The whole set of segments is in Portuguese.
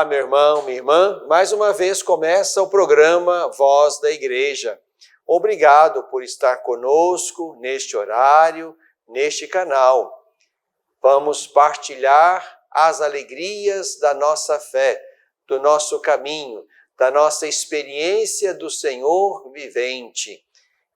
Olá, meu irmão, minha irmã. Mais uma vez começa o programa Voz da Igreja. Obrigado por estar conosco neste horário, neste canal. Vamos partilhar as alegrias da nossa fé, do nosso caminho, da nossa experiência do Senhor vivente.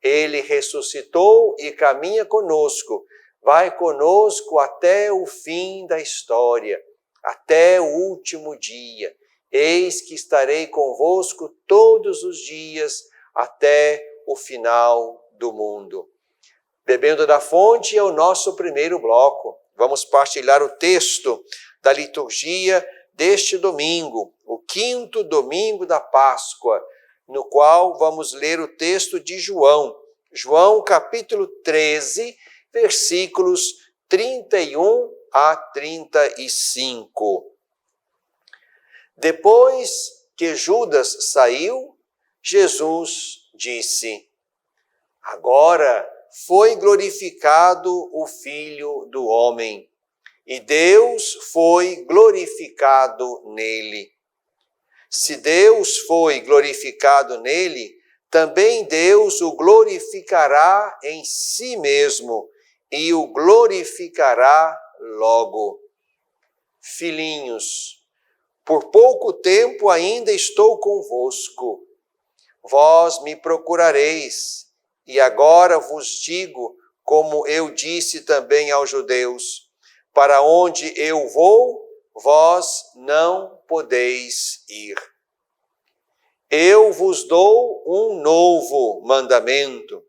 Ele ressuscitou e caminha conosco, vai conosco até o fim da história, até o último dia. Eis que estarei convosco todos os dias até o final do mundo. Bebendo da fonte é o nosso primeiro bloco. Vamos partilhar o texto da liturgia deste domingo, o 5º domingo da Páscoa, no qual vamos ler o texto de João. João capítulo 13, versículos 31 a 35. Depois que Judas saiu, Jesus disse: agora foi glorificado o Filho do Homem, e Deus foi glorificado nele. Se Deus foi glorificado nele, também Deus o glorificará em si mesmo, e o glorificará logo. Filhinhos, por pouco tempo ainda estou convosco. Vós me procurareis, e agora vos digo, como eu disse também aos judeus: para onde eu vou, vós não podeis ir. Eu vos dou um novo mandamento,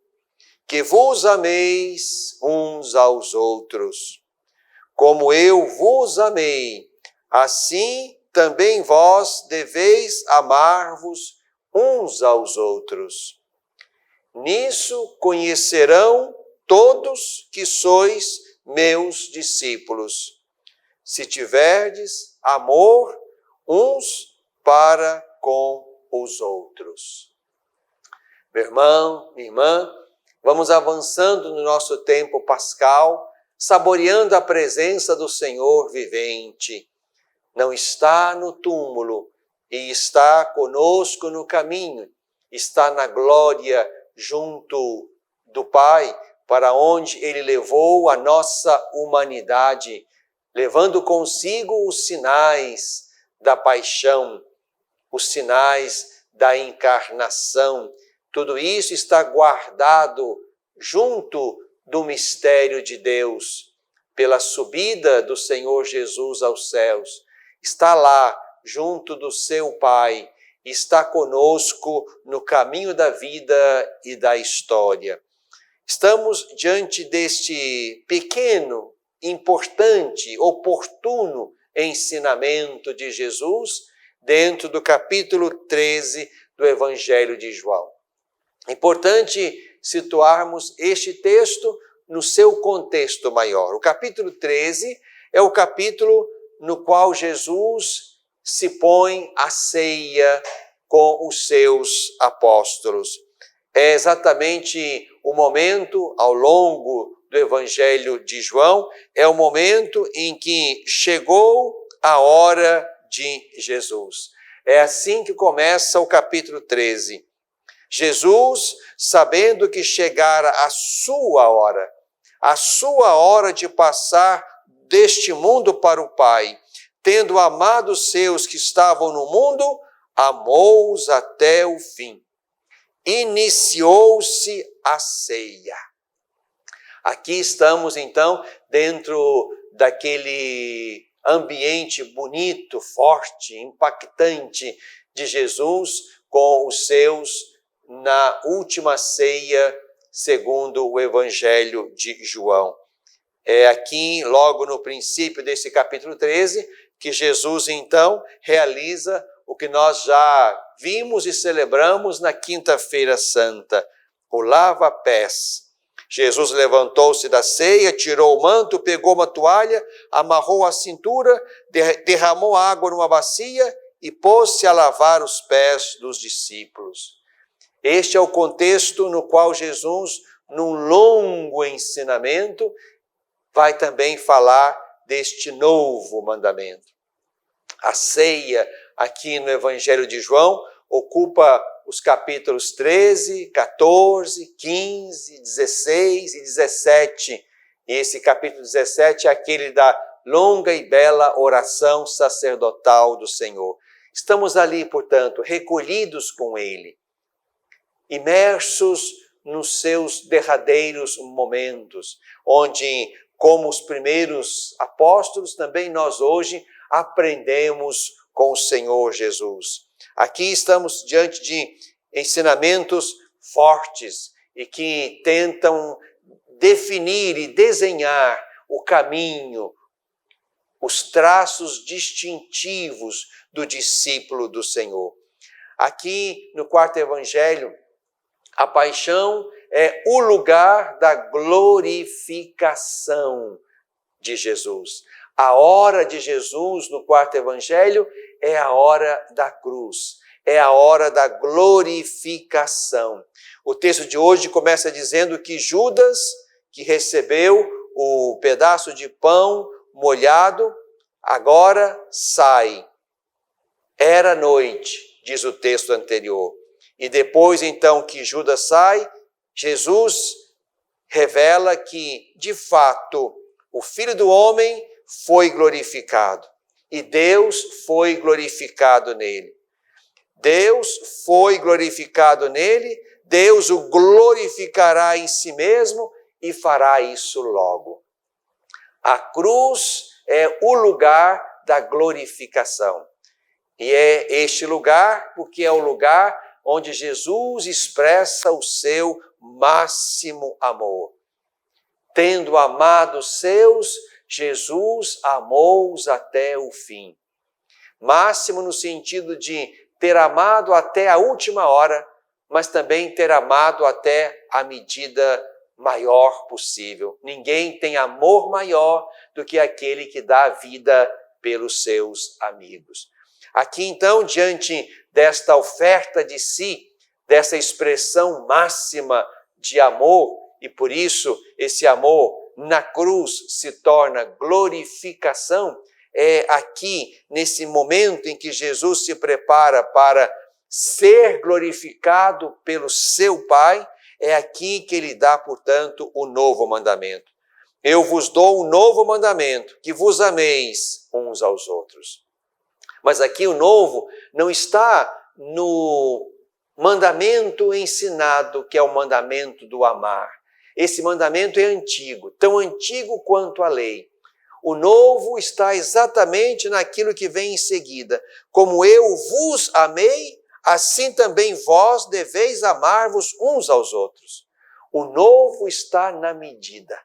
que vos ameis uns aos outros. Como eu vos amei, assim também vós deveis amar-vos uns aos outros. Nisso conhecerão todos que sois meus discípulos, se tiverdes amor uns para com os outros. Meu irmão, minha irmã, vamos avançando no nosso tempo pascal, saboreando a presença do Senhor vivente. Não está no túmulo e está conosco no caminho, está na glória junto do Pai, para onde Ele levou a nossa humanidade, levando consigo os sinais da paixão, os sinais da encarnação. Tudo isso está guardado junto do mistério de Deus, pela subida do Senhor Jesus aos céus. Está lá, junto do seu Pai, está conosco no caminho da vida e da história. Estamos diante deste pequeno, importante, oportuno ensinamento de Jesus dentro do capítulo 13 do Evangelho de João. É importante situarmos este texto no seu contexto maior. O capítulo 13 é o capítulo no qual Jesus se põe à ceia com os seus apóstolos. É exatamente o momento, ao longo do Evangelho de João, é o momento em que chegou a hora de Jesus. É assim que começa o capítulo 13. Jesus, sabendo que chegara a sua hora de passar deste mundo para o Pai, tendo amado os seus que estavam no mundo, amou-os até o fim. Iniciou-se a ceia. Aqui estamos, então, dentro daquele ambiente bonito, forte, impactante de Jesus com os seus na última ceia, segundo o Evangelho de João. É aqui, logo no princípio desse capítulo 13, que Jesus, então, realiza o que nós já vimos e celebramos na Quinta-feira Santa, o lava-pés. Jesus levantou-se da ceia, tirou o manto, pegou uma toalha, amarrou a cintura, derramou água numa bacia e pôs-se a lavar os pés dos discípulos. Este é o contexto no qual Jesus, num longo ensinamento, vai também falar deste novo mandamento. A ceia, aqui no Evangelho de João, ocupa os capítulos 13, 14, 15, 16 e 17. E esse capítulo 17 é aquele da longa e bela oração sacerdotal do Senhor. Estamos ali, portanto, recolhidos com Ele, imersos nos seus derradeiros momentos, onde, como os primeiros apóstolos, também nós hoje aprendemos com o Senhor Jesus. Aqui estamos diante de ensinamentos fortes e que tentam definir e desenhar o caminho, os traços distintivos do discípulo do Senhor. Aqui no quarto evangelho, a paixão é o lugar da glorificação de Jesus. A hora de Jesus no quarto evangelho é a hora da cruz, é a hora da glorificação. O texto de hoje começa dizendo que Judas, que recebeu o pedaço de pão molhado, agora sai. Era noite, diz o texto anterior. E depois, então, que Judas sai, Jesus revela que, de fato, o Filho do Homem foi glorificado. E Deus foi glorificado nele. Deus foi glorificado nele, Deus o glorificará em si mesmo e fará isso logo. A cruz é o lugar da glorificação. E é este lugar porque é o lugar onde Jesus expressa o seu máximo amor. Tendo amado os seus, Jesus amou-os até o fim. Máximo no sentido de ter amado até a última hora, mas também ter amado até a medida maior possível. Ninguém tem amor maior do que aquele que dá a vida pelos seus amigos. Aqui, então, diante desta oferta de si, dessa expressão máxima de amor, e por isso esse amor na cruz se torna glorificação, é aqui, nesse momento em que Jesus se prepara para ser glorificado pelo seu Pai, é aqui que ele dá, portanto, o novo mandamento. Eu vos dou um novo mandamento, que vos ameis uns aos outros. Mas aqui o novo não está no mandamento ensinado, que é o mandamento do amar. Esse mandamento é antigo, tão antigo quanto a lei. O novo está exatamente naquilo que vem em seguida. Como eu vos amei, assim também vós deveis amar-vos uns aos outros. O novo está na medida.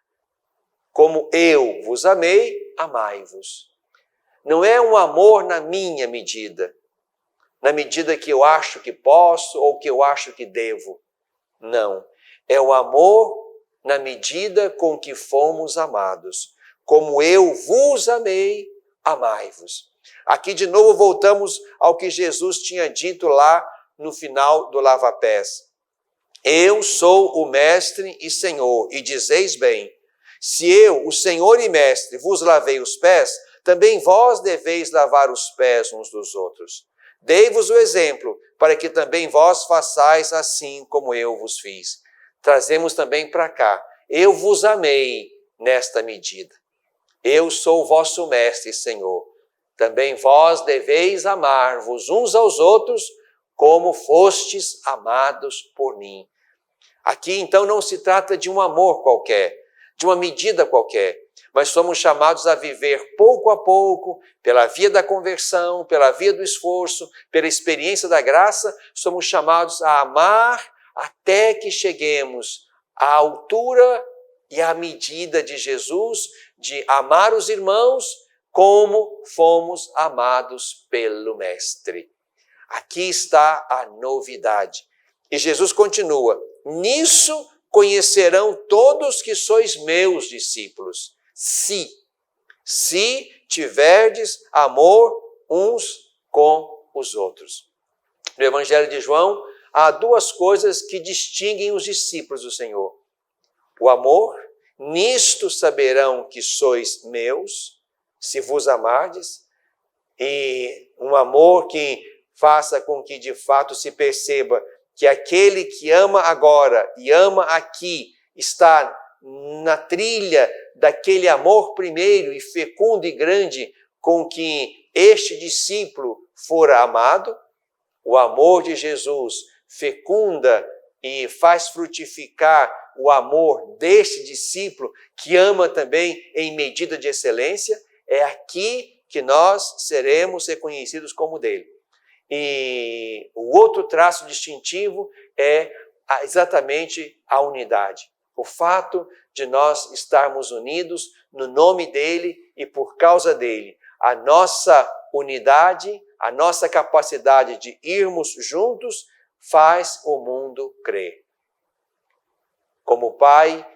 Como eu vos amei, amai-vos. Não é um amor na minha medida, na medida que eu acho que posso ou que eu acho que devo. Não. É o amor na medida com que fomos amados. Como eu vos amei, amai-vos. Aqui de novo voltamos ao que Jesus tinha dito lá no final do lava-pés. Eu sou o mestre e senhor, e dizeis bem, se eu, o senhor e mestre, vos lavei os pés, também vós deveis lavar os pés uns dos outros. Dei-vos o exemplo, para que também vós façais assim como eu vos fiz. Trazemos também para cá. Eu vos amei nesta medida. Eu sou o vosso mestre e senhor. Também vós deveis amar-vos uns aos outros, como fostes amados por mim. Aqui, então, não se trata de um amor qualquer, de uma medida qualquer, mas somos chamados a viver pouco a pouco, pela via da conversão, pela via do esforço, pela experiência da graça, somos chamados a amar até que cheguemos à altura e à medida de Jesus, de amar os irmãos como fomos amados pelo Mestre. Aqui está a novidade. E Jesus continua, nisso conhecerão todos que sois meus discípulos, se tiverdes amor uns com os outros. No Evangelho de João, há duas coisas que distinguem os discípulos do Senhor. O amor, nisto saberão que sois meus, se vos amardes, e um amor que faça com que de fato se perceba que aquele que ama agora e ama aqui está na trilha daquele amor primeiro e fecundo e grande com que este discípulo fora amado. O amor de Jesus fecunda e faz frutificar o amor deste discípulo que ama também em medida de excelência. É aqui que nós seremos reconhecidos como dele. E o outro traço distintivo é exatamente a unidade. O fato de nós estarmos unidos no nome dele e por causa dele. A nossa unidade, a nossa capacidade de irmos juntos faz o mundo crer. Como o Pai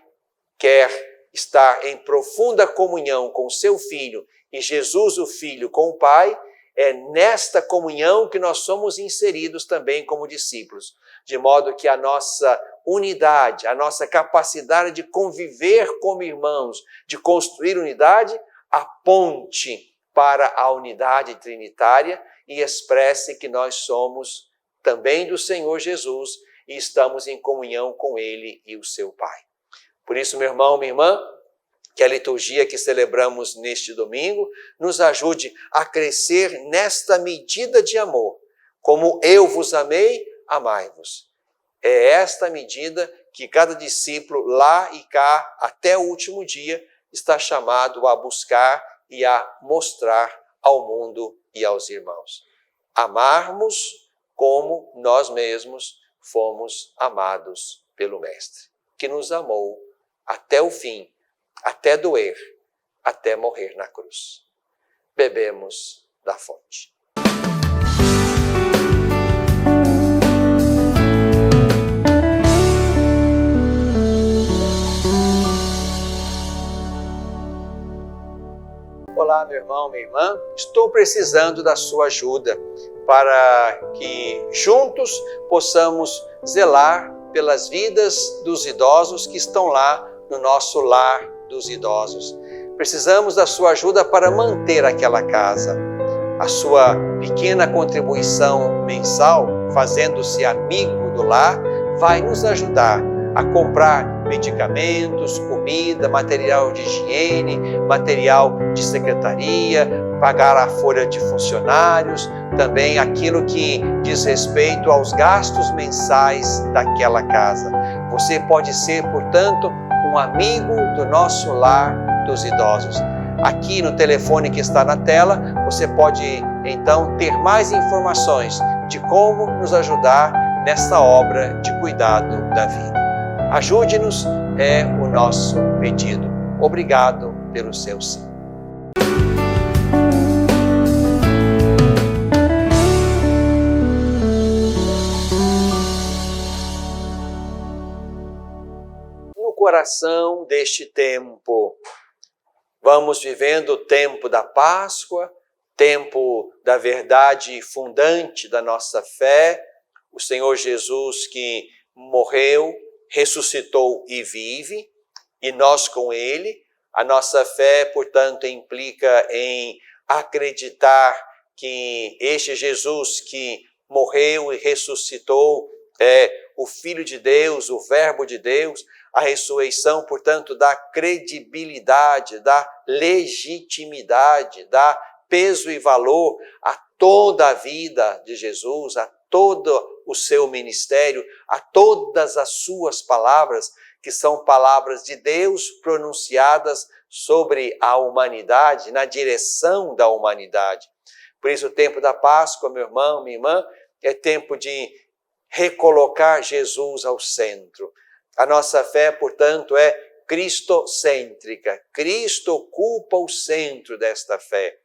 quer estar em profunda comunhão com o seu Filho e Jesus, o Filho, com o Pai, é nesta comunhão que nós somos inseridos também como discípulos, de modo que a nossa unidade, a nossa capacidade de conviver como irmãos, de construir unidade, aponte para a unidade trinitária e expresse que nós somos também do Senhor Jesus e estamos em comunhão com Ele e o seu Pai. Por isso, meu irmão, minha irmã, que a liturgia que celebramos neste domingo nos ajude a crescer nesta medida de amor. Como eu vos amei, amai-vos. É esta medida que cada discípulo lá e cá, até o último dia, está chamado a buscar e a mostrar ao mundo e aos irmãos. Amarmos como nós mesmos fomos amados pelo Mestre, que nos amou até o fim, até doer, até morrer na cruz. Bebemos da fonte. Olá, meu irmão, minha irmã. Estou precisando da sua ajuda para que juntos possamos zelar pelas vidas dos idosos que estão lá no nosso lar dos idosos. Precisamos da sua ajuda para manter aquela casa. A sua pequena contribuição mensal, fazendo-se amigo do lar, vai nos ajudar a comprar medicamentos, comida, material de higiene, material de secretaria, pagar a folha de funcionários, também aquilo que diz respeito aos gastos mensais daquela casa. Você pode ser, portanto, um amigo do nosso lar dos idosos. Aqui no telefone que está na tela, você pode então ter mais informações de como nos ajudar nessa obra de cuidado da vida. Ajude-nos, é o nosso pedido. Obrigado pelo seu sim. No coração deste tempo, vamos vivendo o tempo da Páscoa, tempo da verdade fundante da nossa fé, o Senhor Jesus que morreu, ressuscitou e vive, e nós com Ele. A nossa fé, portanto, implica em acreditar que este Jesus que morreu e ressuscitou é o Filho de Deus, o Verbo de Deus. A ressurreição, portanto, dá credibilidade, dá legitimidade, dá peso e valor a toda a vida de Jesus, a todo o seu ministério, a todas as suas palavras, que são palavras de Deus pronunciadas sobre a humanidade, na direção da humanidade. Por isso, o tempo da Páscoa, meu irmão, minha irmã, é tempo de recolocar Jesus ao centro. A nossa fé, portanto, é cristocêntrica. Cristo ocupa o centro desta fé.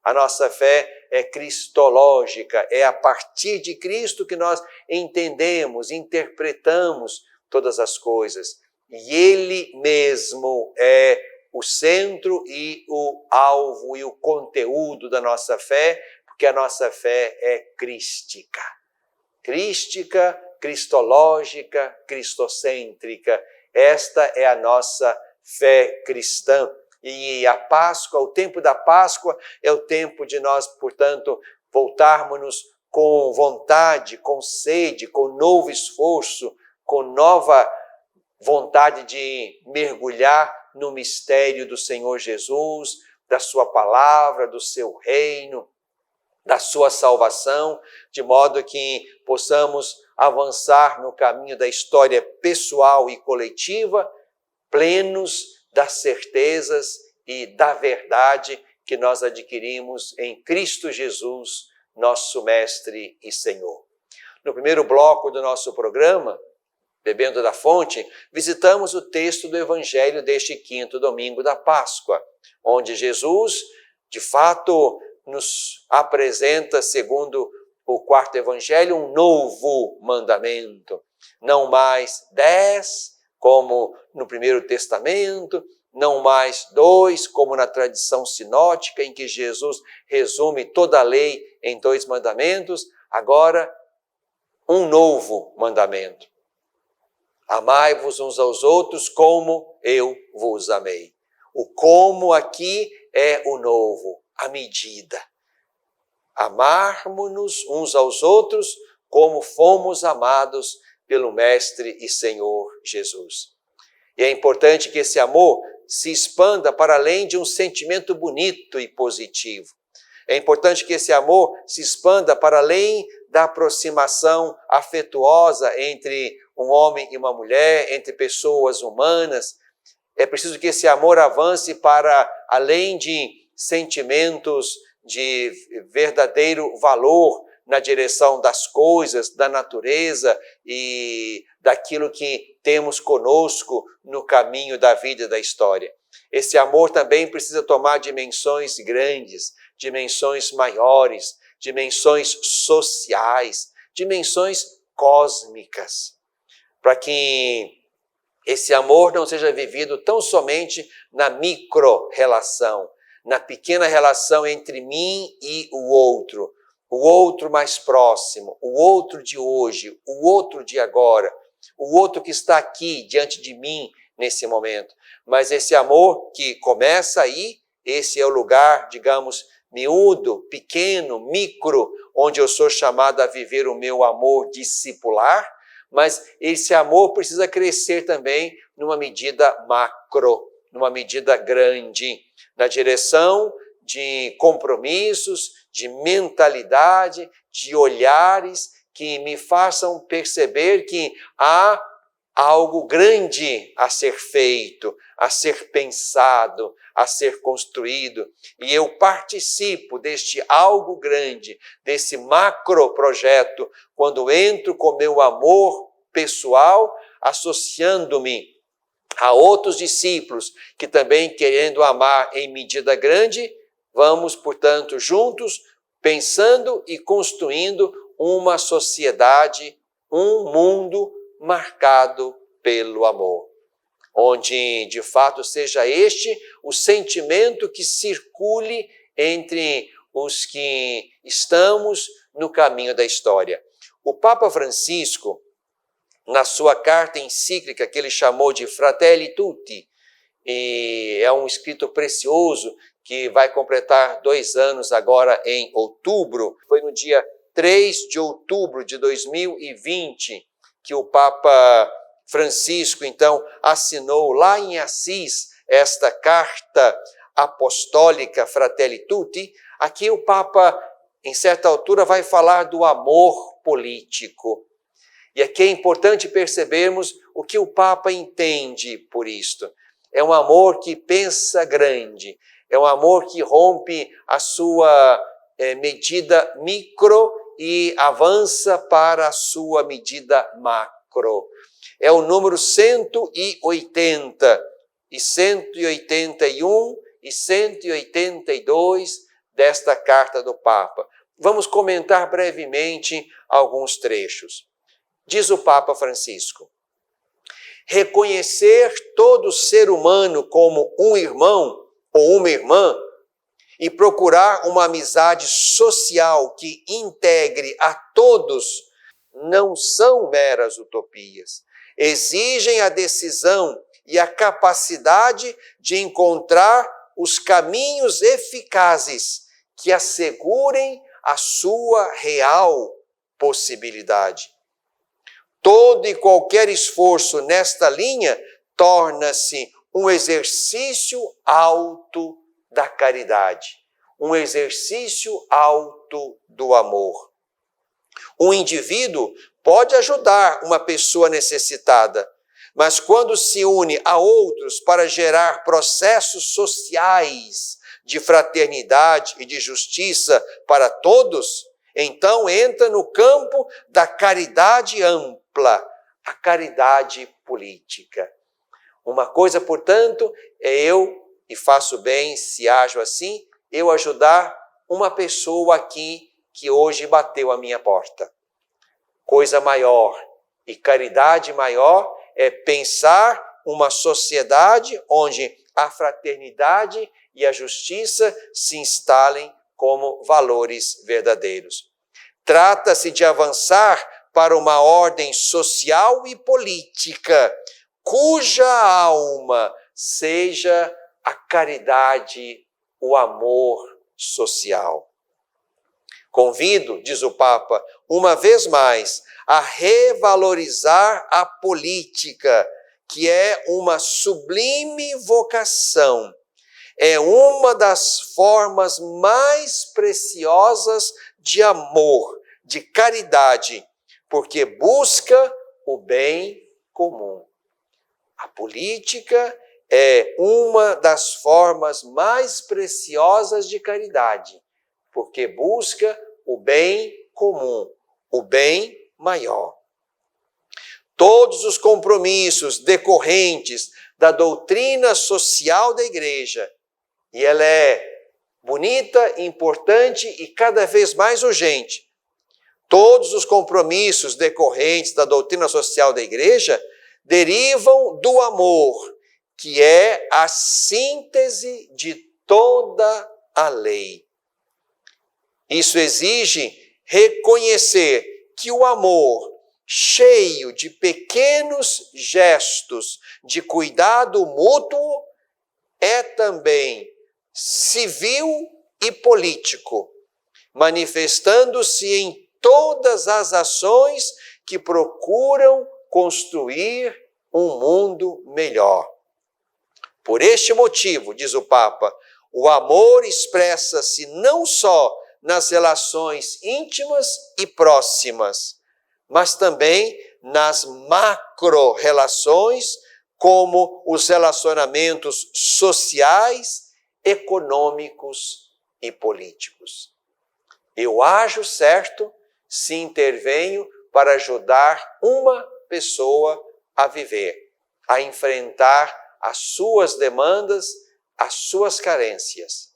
A nossa fé é cristológica, é a partir de Cristo que nós entendemos, interpretamos todas as coisas. E Ele mesmo é o centro e o alvo e o conteúdo da nossa fé, porque a nossa fé é crística. Crística, cristológica, cristocêntrica. Esta é a nossa fé cristã. E a Páscoa, o tempo da Páscoa, é o tempo de nós, portanto, voltarmos-nos com vontade, com sede, com novo esforço, com nova vontade de mergulhar no mistério do Senhor Jesus, da sua palavra, do seu reino, da sua salvação, de modo que possamos avançar no caminho da história pessoal e coletiva, plenos das certezas e da verdade que nós adquirimos em Cristo Jesus, nosso Mestre e Senhor. No primeiro bloco do nosso programa, Bebendo da Fonte, visitamos o texto do Evangelho deste quinto domingo da Páscoa, onde Jesus, de fato, nos apresenta, segundo o quarto Evangelho, um novo mandamento. Não mais 10, como no Primeiro Testamento, não mais 2, como na tradição sinótica, em que Jesus resume toda a lei em 2 mandamentos. Agora, um novo mandamento. Amai-vos uns aos outros como eu vos amei. O como aqui é o novo, a medida. Amarmos-nos uns aos outros como fomos amados pelo Mestre e Senhor Jesus. E é importante que esse amor se expanda para além de um sentimento bonito e positivo. É importante que esse amor se expanda para além da aproximação afetuosa entre um homem e uma mulher, entre pessoas humanas. É preciso que esse amor avance para além de sentimentos de verdadeiro valor na direção das coisas, da natureza e daquilo que temos conosco no caminho da vida e da história. Esse amor também precisa tomar dimensões grandes, dimensões maiores, dimensões sociais, dimensões cósmicas, para que esse amor não seja vivido tão somente na micro-relação, na pequena relação entre mim e o outro mais próximo, o outro de hoje, o outro de agora, o outro que está aqui diante de mim nesse momento. Mas esse amor que começa aí, esse é o lugar, digamos, miúdo, pequeno, micro, onde eu sou chamado a viver o meu amor discipular, mas esse amor precisa crescer também numa medida macro, numa medida grande, na direção de compromissos, de mentalidade, de olhares que me façam perceber que há algo grande a ser feito, a ser pensado, a ser construído. E eu participo deste algo grande, desse macro projeto, quando entro com meu amor pessoal, associando-me a outros discípulos que também, querendo amar em medida grande, vamos, portanto, juntos, pensando e construindo uma sociedade, um mundo marcado pelo amor, onde, de fato, seja este o sentimento que circule entre os que estamos no caminho da história. O Papa Francisco, na sua carta encíclica que ele chamou de Fratelli Tutti, e é um escrito precioso que vai completar 2 anos agora em outubro, foi no dia 3 de outubro de 2020, que o Papa Francisco, então, assinou lá em Assis esta carta apostólica Fratelli Tutti. Aqui o Papa, em certa altura, vai falar do amor político. E aqui é importante percebermos o que o Papa entende por isto. É um amor que pensa grande, é um amor que rompe a sua medida micro e avança para a sua medida macro. É o número 180, e 181 e 182 desta carta do Papa. Vamos comentar brevemente alguns trechos. Diz o Papa Francisco: reconhecer todo ser humano como um irmão ou uma irmã e procurar uma amizade social que integre a todos não são meras utopias. Exigem a decisão e a capacidade de encontrar os caminhos eficazes que assegurem a sua real possibilidade. Todo e qualquer esforço nesta linha torna-se um exercício alto da caridade, um exercício alto do amor. Um indivíduo pode ajudar uma pessoa necessitada, mas quando se une a outros para gerar processos sociais de fraternidade e de justiça para todos, então entra no campo da caridade ampla, a caridade política. Uma coisa, portanto, é eu, e faço bem se ajo assim, eu ajudar uma pessoa aqui que hoje bateu a minha porta. Coisa maior e caridade maior é pensar uma sociedade onde a fraternidade e a justiça se instalem como valores verdadeiros. Trata-se de avançar para uma ordem social e política, cuja alma seja a caridade, o amor social. Convido, diz o Papa, uma vez mais, a revalorizar a política, que é uma sublime vocação. É uma das formas mais preciosas de amor, de caridade, porque busca o bem comum. A política é uma das formas mais preciosas de caridade, porque busca o bem comum, o bem maior. Todos os compromissos decorrentes da doutrina social da Igreja, e ela é bonita, importante e cada vez mais urgente. Todos os compromissos decorrentes da doutrina social da Igreja derivam do amor, que é a síntese de toda a lei. Isso exige reconhecer que o amor, cheio de pequenos gestos de cuidado mútuo, é também civil e político, manifestando-se em todas as ações que procuram construir um mundo melhor. Por este motivo, diz o Papa, o amor expressa-se não só nas relações íntimas e próximas, mas também nas macro-relações, como os relacionamentos sociais, econômicos e políticos. Eu ajo certo se intervenho para ajudar uma pessoa a viver, a enfrentar as suas demandas, as suas carências.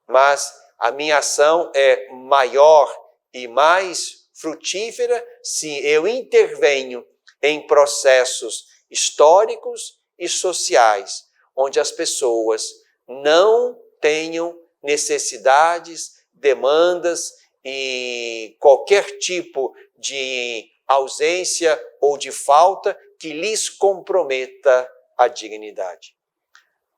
Mas a minha ação é maior e mais frutífera se eu intervenho em processos históricos e sociais, onde as pessoas não tenham necessidades, demandas e qualquer tipo de ausência ou de falta que lhes comprometa a dignidade.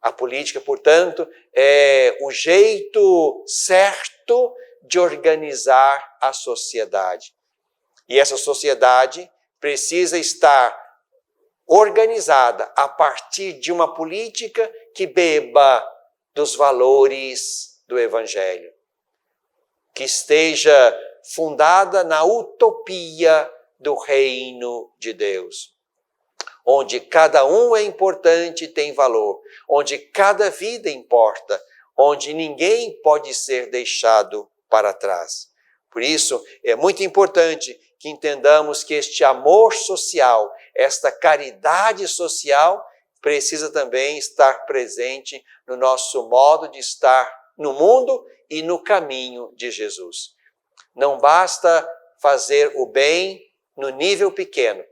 A política, portanto, é o jeito certo de organizar a sociedade. E essa sociedade precisa estar organizada a partir de uma política que beba dos valores do Evangelho, que esteja fundada na utopia do reino de Deus, onde cada um é importante e tem valor, onde cada vida importa, onde ninguém pode ser deixado para trás. Por isso, é muito importante que entendamos que este amor social, esta caridade social, precisa também estar presente no nosso modo de estar no mundo e no caminho de Jesus. Não basta fazer o bem no nível pequeno.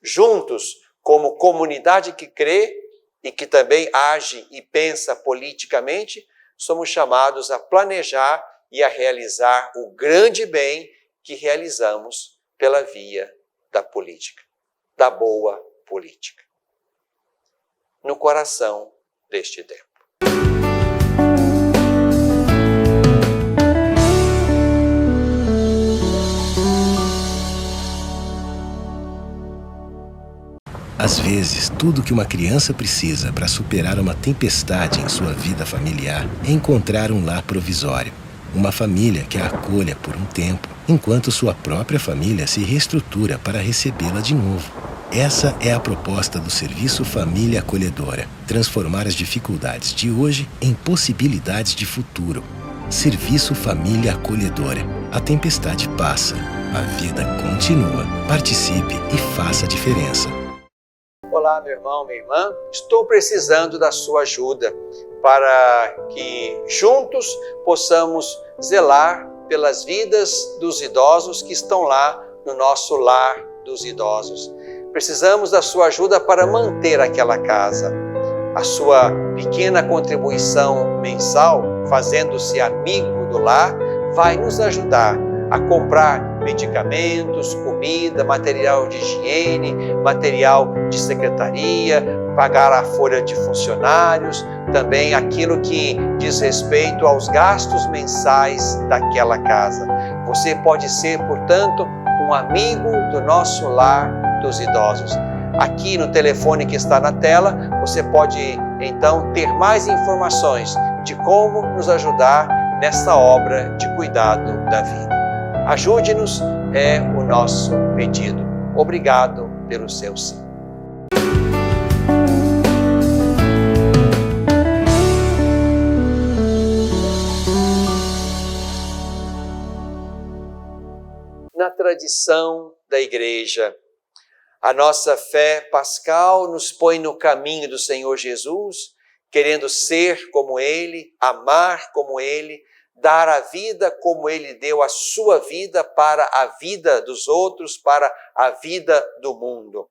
Juntos, como comunidade que crê e que também age e pensa politicamente, somos chamados a planejar e a realizar o grande bem que realizamos pela via da política, da boa política. no coração deste tempo. Às vezes, tudo que uma criança precisa para superar uma tempestade em sua vida familiar é encontrar um lar provisório. Uma família que a acolha por um tempo, enquanto sua própria família se reestrutura para recebê-la de novo. Essa é a proposta do Serviço Família Acolhedora: transformar as dificuldades de hoje em possibilidades de futuro. Serviço Família Acolhedora. A tempestade passa, a vida continua. Participe e faça a diferença. Olá, meu irmão, minha irmã. Estou precisando da sua ajuda para que juntos possamos zelar pelas vidas dos idosos que estão lá no nosso lar dos idosos. Precisamos da sua ajuda para manter aquela casa. A sua pequena contribuição mensal, fazendo-se amigo do lar, vai nos ajudar a comprar medicamentos, comida, material de higiene, material de secretaria, pagar a folha de funcionários, também aquilo que diz respeito aos gastos mensais daquela casa. Você pode ser, portanto, um amigo do nosso lar dos idosos. Aqui no telefone que está na tela, você pode então ter mais informações de como nos ajudar nessa obra de cuidado da vida. Ajude-nos, é o nosso pedido. Obrigado pelo seu sim. Na tradição da Igreja, a nossa fé pascal nos põe no caminho do Senhor Jesus, querendo ser como Ele, amar como Ele, dar a vida como Ele deu a sua vida para a vida dos outros, para a vida do mundo.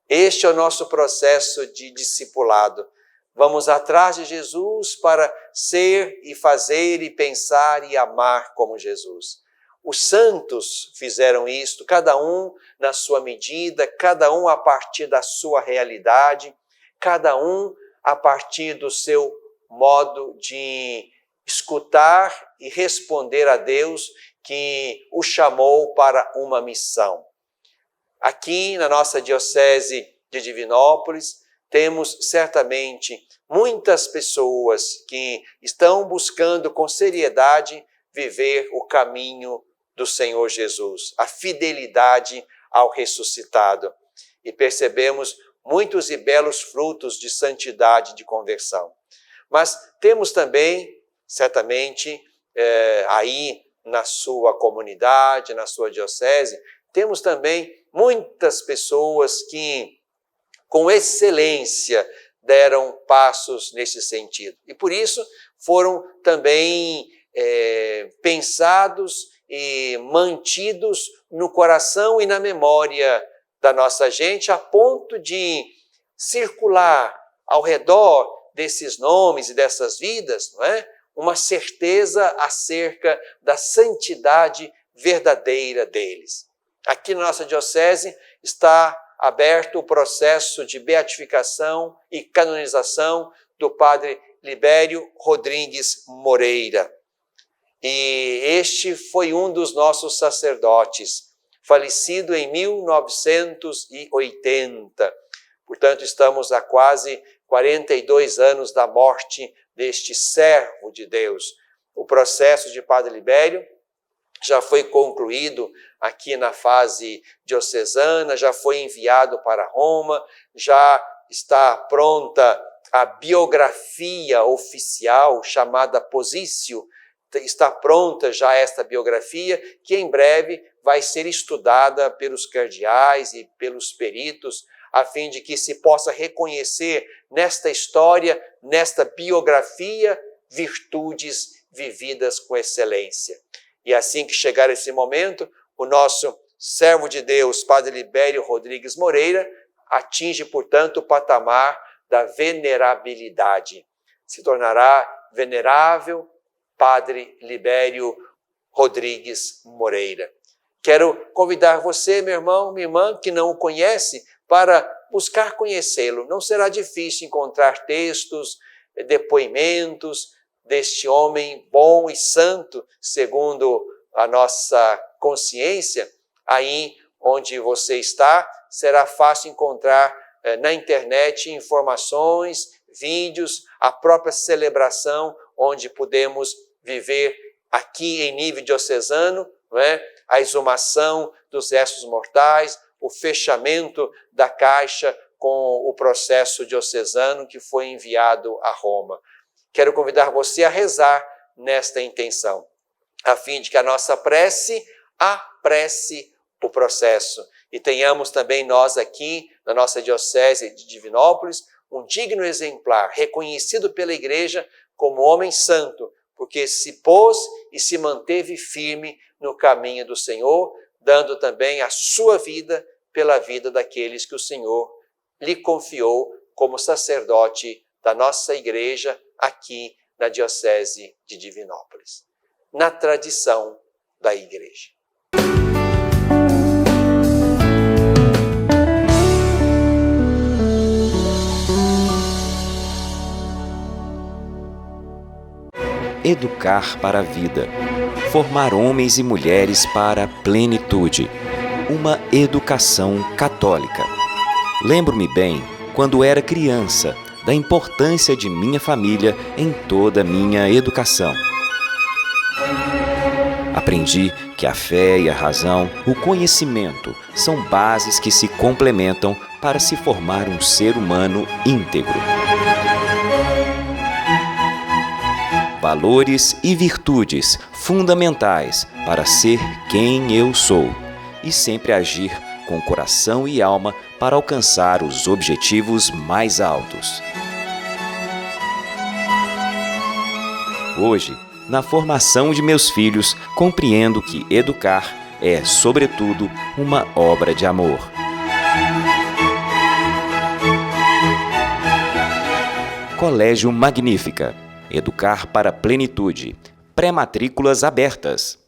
Este é o nosso processo de discipulado. Vamos atrás de Jesus para ser e fazer e pensar e amar como Jesus. Os santos fizeram isto, cada um na sua medida, cada um a partir da sua realidade, cada um a partir do seu modo de escutar e responder a Deus que o chamou para uma missão. Aqui na nossa Diocese de Divinópolis, temos certamente muitas pessoas que estão buscando com seriedade viver o caminho do Senhor Jesus, a fidelidade ao ressuscitado. E percebemos muitos e belos frutos de santidade, de conversão. Mas temos também, certamente, aí na sua comunidade, na sua diocese, temos também muitas pessoas que, com excelência, deram passos nesse sentido. E por isso foram também pensados e mantidos no coração e na memória da nossa gente, a ponto de circular ao redor desses nomes e dessas vidas, não é? Uma certeza acerca da santidade verdadeira deles. Aqui na nossa diocese está aberto o processo de beatificação e canonização do padre Libério Rodrigues Moreira. E este foi um dos nossos sacerdotes, falecido em 1980. Portanto, estamos há quase 42 anos da morte deste servo de Deus. O processo de padre Libério já foi concluído aqui na fase diocesana, já foi enviado para Roma, já está pronta a biografia oficial chamada Positio. Está pronta já esta biografia, que em breve vai ser estudada pelos cardeais e pelos peritos, a fim de que se possa reconhecer nesta história, nesta biografia, virtudes vividas com excelência. E assim que chegar esse momento, o nosso servo de Deus, padre Libério Rodrigues Moreira, atinge, portanto, o patamar da venerabilidade. Se tornará venerável Padre Libério Rodrigues Moreira. Quero convidar você, meu irmão, minha irmã, que não o conhece, para buscar conhecê-lo. Não será difícil encontrar textos, depoimentos deste homem bom e santo, segundo a nossa consciência. Aí onde você está, será fácil encontrar na internet informações, vídeos, a própria celebração, onde podemos viver aqui em nível diocesano, não é? A exumação dos restos mortais, o fechamento da caixa com o processo diocesano que foi enviado a Roma. Quero convidar você a rezar nesta intenção, a fim de que a nossa prece apresse o processo. E tenhamos também nós aqui, na nossa Diocese de Divinópolis, um digno exemplar, reconhecido pela Igreja como homem santo, porque se pôs e se manteve firme no caminho do Senhor, dando também a sua vida pela vida daqueles que o Senhor lhe confiou como sacerdote da nossa Igreja aqui na Diocese de Divinópolis, na tradição da Igreja. Educar para a vida. Formar homens e mulheres para a plenitude. Uma educação católica. Lembro-me bem, quando era criança, da importância de minha família em toda a minha educação. Aprendi que a fé e a razão, o conhecimento, são bases que se complementam para se formar um ser humano íntegro. Valores e virtudes fundamentais para ser quem eu sou e sempre agir com coração e alma para alcançar os objetivos mais altos. Hoje, na formação de meus filhos, compreendo que educar é, sobretudo, uma obra de amor. Colégio Magnífica. Educar para a plenitude. Pré-matrículas abertas.